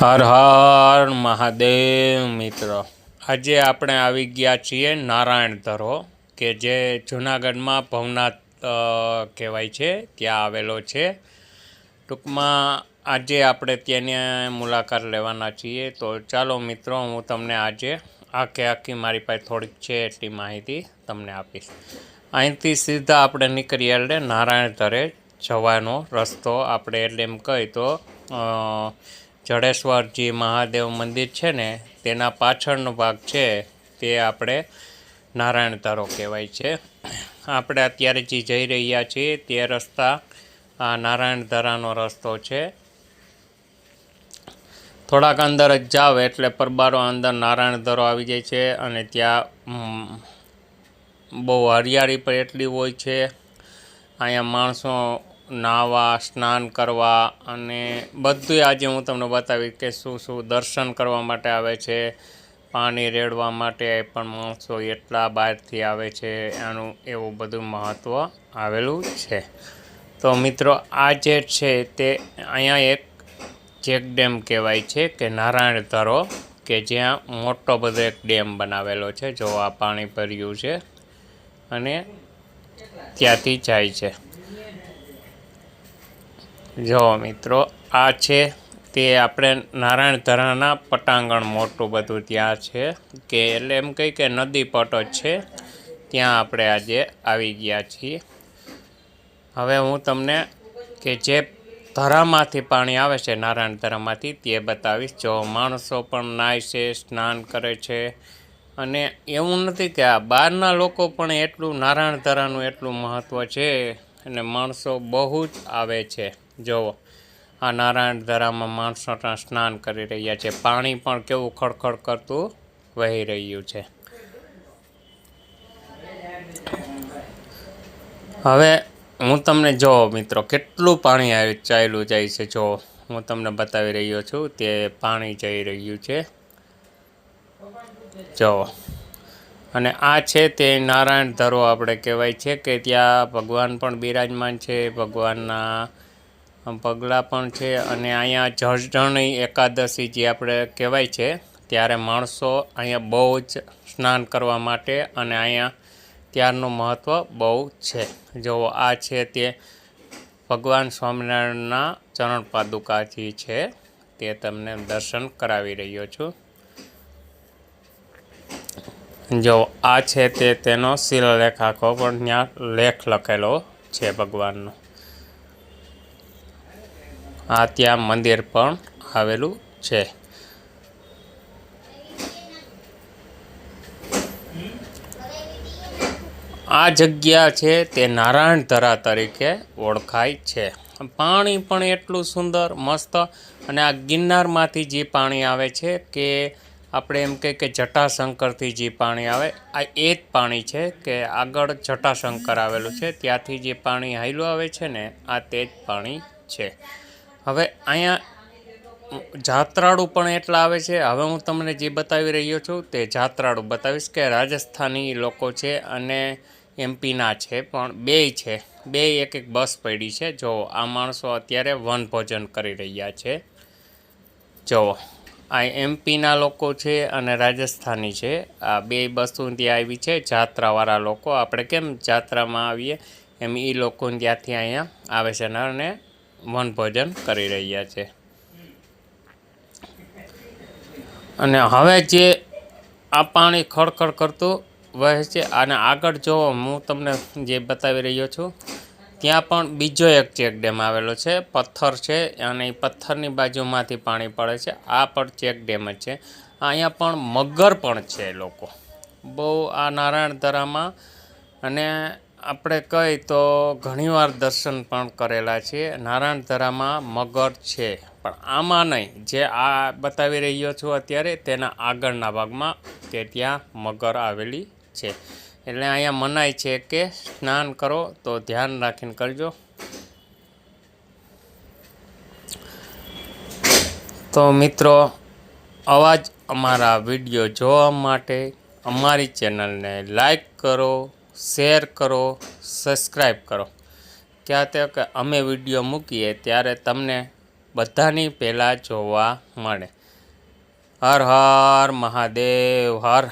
હર હર મહાદેવ મિત્રો, આજે આપણે આવી ગયા છીએ નારાયણ ધરો કે જે જૂનાગઢમાં ભવનાથ કહેવાય છે ત્યાં આવેલો છે. ટૂંકમાં આજે આપણે ત્યાંની મુલાકાત લેવાના છીએ. તો ચાલો મિત્રો, હું તમને આજે આખી મારી પાસે થોડીક છે એટલી માહિતી તમને આપીશ. અહીંથી સીધા આપણે નીકળીએ એટલે નારાયણ ધરે જવાનો રસ્તો આપણે એટલે એમ કહી તો જડેશ્વરજી મહાદેવ મંદિર છે ને તેના પાછળનો ભાગ છે તે આપણે નારાયણ ધરો કહેવાય છે. આપણે અત્યારે જે જઈ રહ્યા છીએ તે રસ્તા આ નારાયણ ધરાનો રસ્તો છે. થોડાક અંદર જ જાવ એટલે પરબારો અંદર નારાયણ ધરો આવી જાય છે અને ત્યાં બહુ હરિયાળી પણ એટલી હોય છે. અહીંયા માણસો નાહવા, સ્નાન કરવા અને બધું આજે હું તમને બતાવીશ કે શું શું દર્શન કરવા માટે આવે છે. પાણી રેડવા માટે પણ માણસો એટલા બહારથી આવે છે, એનું એવું બધું મહત્ત્વ આવેલું છે. તો મિત્રો, આ જે છે તે અહીંયા એક ચેક ડેમ કહેવાય છે કે નારાયણ ધરો, કે જ્યાં મોટો બધો એક ડેમ બનાવેલો છે. જો આ પાણી ભર્યું છે અને ત્યાંથી જાય છે. જો મિત્રો, આ છે તે આપણે નારાયણ ધરાના પટાંગણ મોટું બધું ત્યાં છે, કે એટલે એમ કહી કે નદી પટ જ છે. ત્યાં આપણે આજે આવી ગયા છીએ. હવે હું તમને કે જે ધરામાંથી પાણી આવે છે નારાયણ ધરામાંથી તે બતાવીશ. જો માણસો પણ નાય છે, સ્નાન કરે છે, અને એવું નથી કે આ બહારના લોકો પણ એટલું નારાયણ ધરાનું એટલું મહત્ત્વ છે અને માણસો બહુ જ આવે છે. જુઓ, આ નારાયણ ધરામાં માણસો સ્નાન કરી રહ્યા છે. પાણી પણ કેવું ખડખડ કરતું વહી રહ્યું છે. હવે હું તમને જો મિત્રો કેટલું પાણી ચાલ્યું જાય છે. જો હું તમને બતાવી રહ્યો છું તે પાણી જઈ રહ્યું છે. જો, અને આ છે તે નારાયણ ધરો આપણે કહેવાય છે કે ત્યાં ભગવાન પણ બિરાજમાન છે, ભગવાનના પગલાં પણ છે. અને અહીંયા જળજણી એકાદશી જે આપણે કહેવાય છે ત્યારે માણસો અહીંયા બહુ જ સ્નાન કરવા માટે અને અહીંયા ત્યારનું મહત્ત્વ બહુ છે. જો આ છે તે ભગવાન સ્વામિનારાયણના ચરણ પાદુકાજી છે, તે તમને દર્શન કરાવી રહ્યો છું. જો આ છે તે તેનો શિલાલેખ આખો પણ ત્યાં લેખ લખેલો છે ભગવાનનો. આ ત્યાં મંદિર પણ આવેલું છે. આ જગ્યા છે તે નારાયણ ધરા તરીકે ઓળખાય છે. પાણી પણ એટલું સુંદર મસ્ત, અને આ ગિરનારમાંથી જે પાણી આવે છે કે આપણે એમ કહીએ કે જટાશંકરથી જે પાણી આવે, આ એ જ પાણી છે કે આગળ જટાશંકર આવેલું છે ત્યાંથી જે પાણી હાલ્યું આવે છે ને, આ તે જ પાણી છે. હવે અહીંયા જાત્રાળુ પણ એટલા આવે છે. હવે હું તમને જે બતાવી રહ્યો છું તે જાત્રાળુ બતાવીશ કે રાજસ્થાની લોકો છે અને એમપીના છે, પણ બેય છે. બે એક એક બસ પડી છે. જો આ માણસો અત્યારે વનભોજન કરી રહ્યા છે. જો આ એમપીના લોકો છે અને રાજસ્થાની છે. આ બે બસો ત્યાં આવી છે. જાત્રાવાળા લોકો, આપણે કેમ જાત્રામાં આવીએ એમ એ લોકો ત્યાંથી અહીંયા આવે છે અને વનભોજન કરી રહ્યા છે. અને હવે જે આ પાણી ખડખડ કરતું વહે છે, અને આગળ જો હું તમને જે બતાવી રહ્યો છું ત્યાં પણ બીજો એક ચેક ડેમ આવેલો છે. પથ્થર છે અને એ પથ્થરની બાજુમાંથી પાણી પડે છે. આ પણ ચેક ડેમ જ છે. અહીંયા પણ મગર પણ છે લોકો બહુ આ નારાયણ ધરામાં. અને આપણે કહી તો ઘણીવાર દર્શન પણ કરેલા છે. નારાયણ ધરામાં મગર છે, પણ આમાં નહીં. જે આ બતાવી રહ્યો છું અત્યારે તેના આગળના ભાગમાં તે ત્યાં મગર આવેલી છે. એટલે અહીંયા મનાય છે કે સ્નાન કરો તો ધ્યાન રાખીને કરજો. તો મિત્રો, આવા જ અમારા વિડીયો જોવા માટે અમારી ચેનલને લાઈક કરો, શેર કરો, સબસ્ક્રાઈબ કરો. ક્યાં તે કે અમે વિડીયો મૂકીએ ત્યારે તમને બધાની પહેલાં જોવા મળે. હર હર મહાદેવ, હર